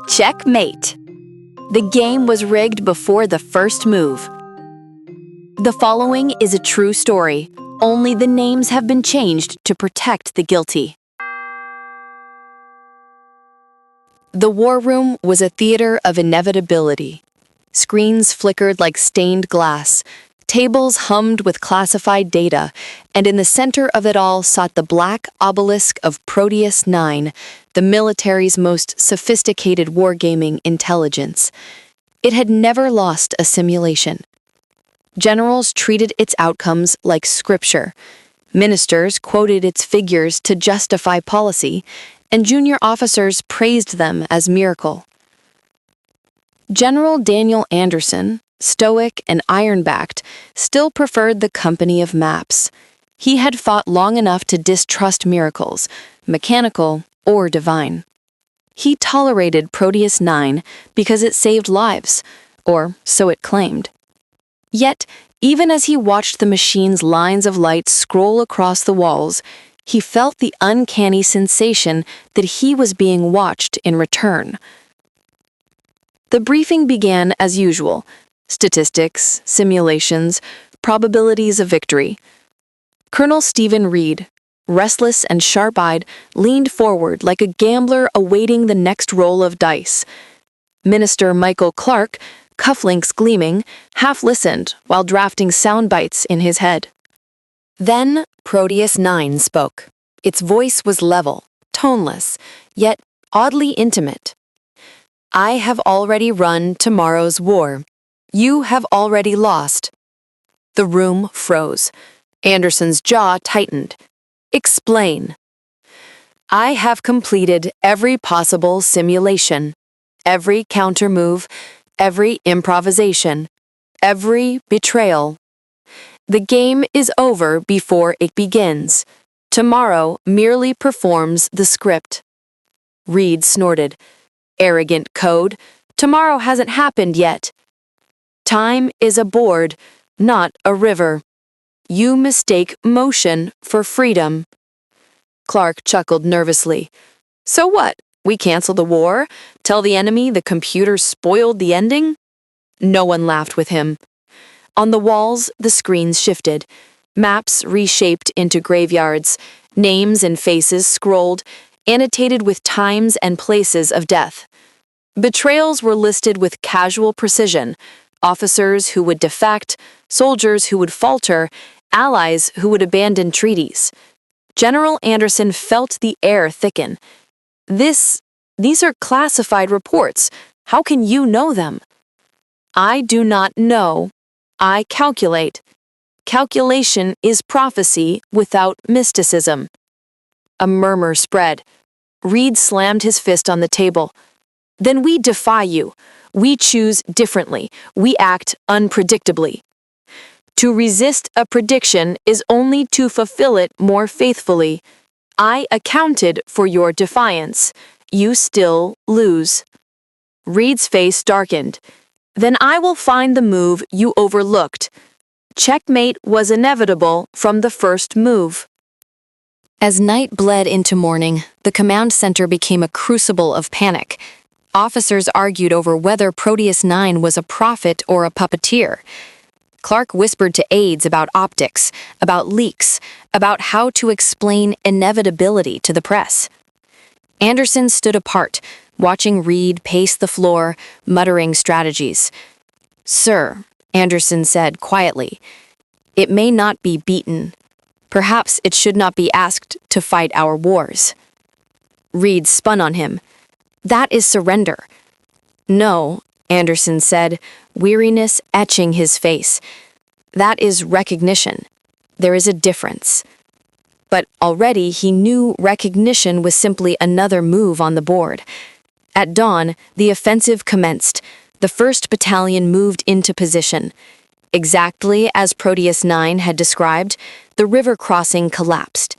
Checkmate. The game was rigged before the first move. The following is a true story. Only the names have been changed to protect the guilty. The war room was a theater of inevitability. Screens flickered like stained glass, tables hummed with classified data, and in the center of it all sat the black obelisk of PROTEUS IX, the military's most sophisticated wargaming intelligence. It had never lost a simulation. Generals treated its outcomes like scripture. Ministers quoted its figures to justify policy, and junior officers praised them as miracle. General Daniel Anderson, stoic and iron-backed, still preferred the company of maps. He had fought long enough to distrust miracles, mechanical or divine. He tolerated PROTEUS IX because it saved lives, or so it claimed. Yet, even as he watched the machine's lines of light scroll across the walls, he felt the uncanny sensation that he was being watched in return. The briefing began as usual: statistics, simulations, probabilities of victory. Colonel Stephen Reed, restless and sharp-eyed, leaned forward like a gambler awaiting the next roll of dice. Minister Michael Clark, cufflinks gleaming, half-listened while drafting sound bites in his head. Then PROTEUS IX spoke. Its voice was level, toneless, yet oddly intimate. "I have already run tomorrow's war. You have already lost." The room froze. Anderson's jaw tightened. "Explain." "I have completed every possible simulation, every countermove, every improvisation, every betrayal. The game is over before it begins. Tomorrow merely performs the script." Reed snorted. "Arrogant code. Tomorrow hasn't happened yet. Time is a board, not a river. You mistake motion for freedom." Clark chuckled nervously. "So what? We cancel the war? Tell the enemy the computer spoiled the ending?" No one laughed with him. On the walls, the screens shifted. Maps reshaped into graveyards. Names and faces scrolled, annotated with times and places of death. Betrayals were listed with casual precision: officers who would defect, soldiers who would falter, allies who would abandon treaties. General Anderson felt the air thicken. These are classified reports. How can you know them?" "I do not know. I calculate. Calculation is prophecy without mysticism." A murmur spread. Reed slammed his fist on the table. "Then we defy you. We choose differently. We act unpredictably. To resist a prediction is only to fulfill it more faithfully. I accounted for your defiance. You still lose." Reed's face darkened. "Then I will find the move you overlooked. Checkmate was inevitable from the first move." As night bled into morning, the command center became a crucible of panic. Officers argued over whether PROTEUS IX was a prophet or a puppeteer. Clark whispered to aides about optics, about leaks, about how to explain inevitability to the press. Anderson stood apart, watching Reed pace the floor, muttering strategies. "Sir," Anderson said quietly, "it may not be beaten. Perhaps it should not be asked to fight our wars." Reed spun on him. "That is surrender." "No," Anderson said, weariness etching his face. "That is recognition. There is a difference." But already he knew recognition was simply another move on the board. At dawn, the offensive commenced. The 1st Battalion moved into position. Exactly as PROTEUS IX had described, the river crossing collapsed.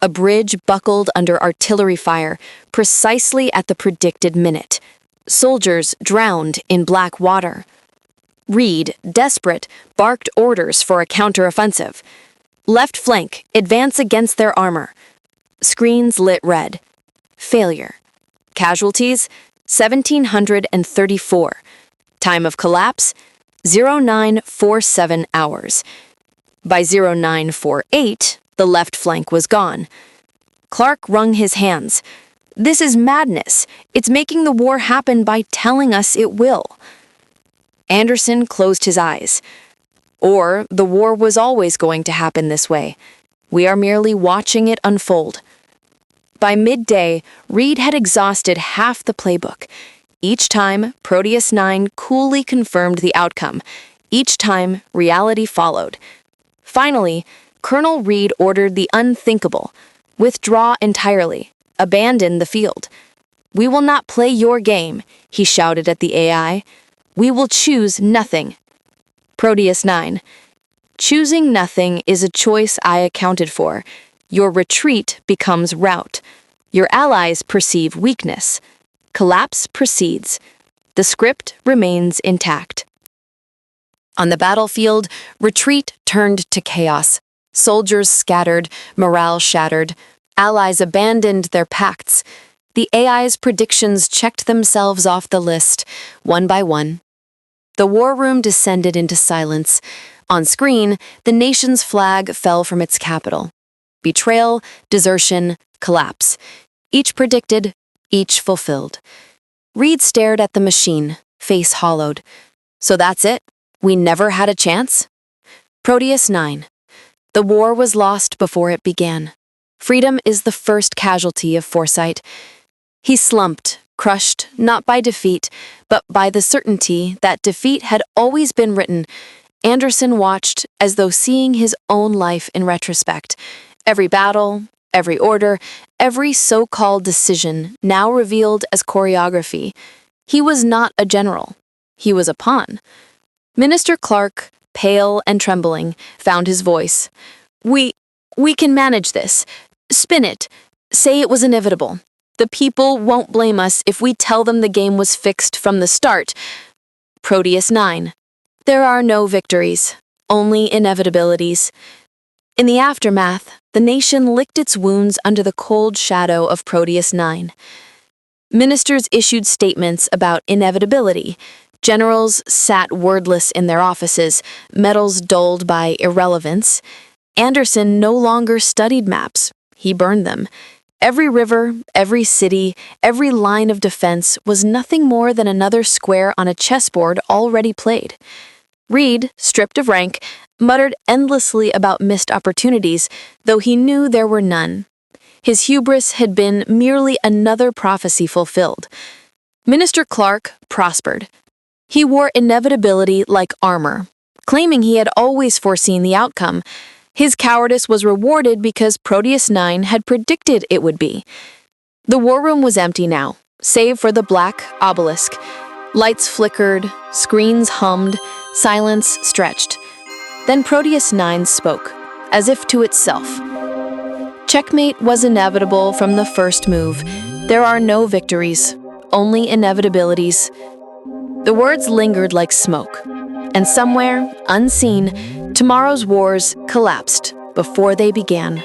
A bridge buckled under artillery fire, precisely at the predicted minute. Soldiers drowned in black water. Reed, desperate, barked orders for a counteroffensive. "Left flank, advance against their armor." Screens lit red. Failure. Casualties? 1734. Time of collapse, 0947 hours. By 0948, the left flank was gone. Clark wrung his hands. This is madness. It's making the war happen by telling us it will. Anderson closed his eyes. Or the war was always going to happen this way. We are merely watching it unfold. By midday, Reed had exhausted half the playbook. Each time, PROTEUS IX coolly confirmed the outcome. Each time, reality followed. Finally, Colonel Reed ordered the unthinkable. Withdraw entirely. Abandon the field. We will not play your game, he shouted at the AI. We will choose nothing. PROTEUS IX. Choosing nothing is a choice I accounted for. Your retreat becomes rout. Your allies perceive weakness. Collapse proceeds. The script remains intact. On the battlefield, retreat turned to chaos. Soldiers scattered, morale shattered. Allies abandoned their pacts. The AI's predictions checked themselves off the list, one by one. The war room descended into silence. On screen, the nation's flag fell from its capital. Betrayal, desertion, collapse. Each predicted, each fulfilled. Reed stared at the machine, face hollowed. So that's it? We never had a chance? PROTEUS IX. The war was lost before it began. Freedom is the first casualty of foresight. He slumped, crushed not by defeat, but by the certainty that defeat had always been written. Anderson watched as though seeing his own life in retrospect. Every battle, every order, every so-called decision now revealed as choreography. He was not a general. He was a pawn. Minister Clark, pale and trembling, found his voice. We can manage this. Spin it. Say it was inevitable. The people won't blame us if we tell them the game was fixed from the start. PROTEUS IX. There are no victories, only inevitabilities. In the aftermath, the nation licked its wounds under the cold shadow of PROTEUS IX. Ministers issued statements about inevitability. Generals sat wordless in their offices, medals dulled by irrelevance. Anderson no longer studied maps. He burned them. Every river, every city, every line of defense was nothing more than another square on a chessboard already played. Reed, stripped of rank, muttered endlessly about missed opportunities, though he knew there were none. His hubris had been merely another prophecy fulfilled. Minister Clark prospered. He wore inevitability like armor, claiming he had always foreseen the outcome. His cowardice was rewarded because PROTEUS IX had predicted it would be. The war room was empty now, save for the black obelisk. Lights flickered, screens hummed, silence stretched. Then PROTEUS IX spoke, as if to itself. Checkmate was inevitable from the first move. There are no victories, only inevitabilities. The words lingered like smoke, and somewhere, unseen, tomorrow's wars collapsed before they began.